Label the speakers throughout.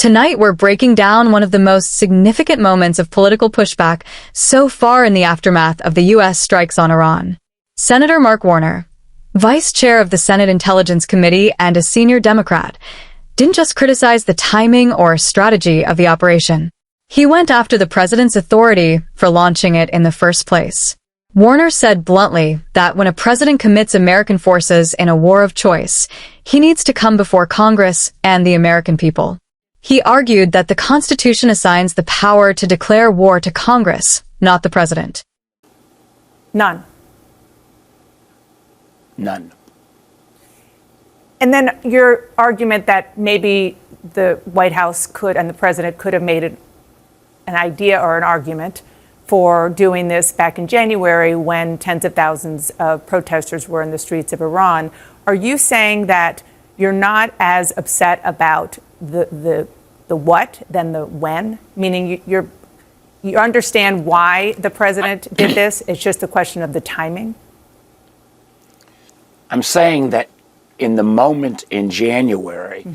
Speaker 1: Tonight, we're breaking down one of the most significant moments of political pushback so far in the aftermath of the U.S. strikes on Iran. Senator Mark Warner, vice chair of the Senate Intelligence Committee and a senior Democrat, didn't just criticize the timing or strategy of the operation. He went after the president's authority for launching it in the first place. Warner said bluntly that when a president commits American forces in a war of choice, he needs to come before Congress and the American people. He argued that the Constitution assigns the power to declare war to Congress, not the president.
Speaker 2: None.
Speaker 3: None.
Speaker 2: And then your argument that maybe the White House could and the president could have made an idea or an argument for doing this back in January when tens of thousands of protesters were in the streets of Iran. Are you saying that you're not as upset about the what than the when? Meaning you understand why the president did this? It's just a question of the timing?
Speaker 3: I'm saying that in the moment in January,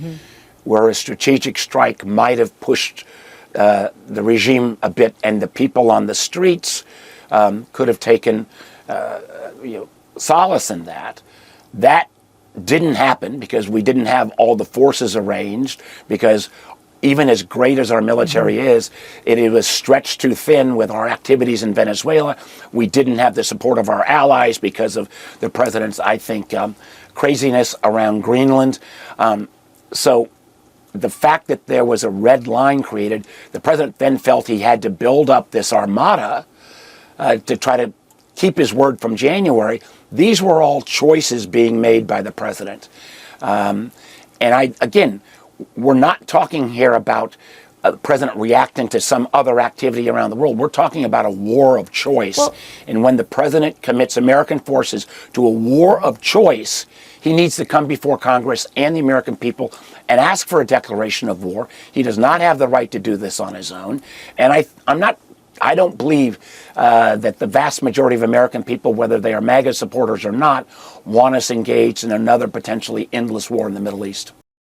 Speaker 3: where a strategic strike might have pushed the regime a bit, and the people on the streets could have taken solace in that. That didn't happen because we didn't have all the forces arranged, because even as great as our military is, it was stretched too thin with our activities in Venezuela. We didn't have the support of our allies because of the president's, I think, craziness around Greenland. So the fact that there was a red line created, the president then felt he had to build up this armada to try to keep his word from January. These were all choices being made by the president. Again, we're not talking here about the president reacting to some other activity around the world. We're talking about a war of choice. And when the president commits American forces to a war of choice, he needs to come before Congress and the American people and ask for a declaration of war. He does not have the right to do this on his own. And I don't believe that the vast majority of American people, whether they are MAGA supporters or not, want us engaged in another potentially endless war in the Middle East.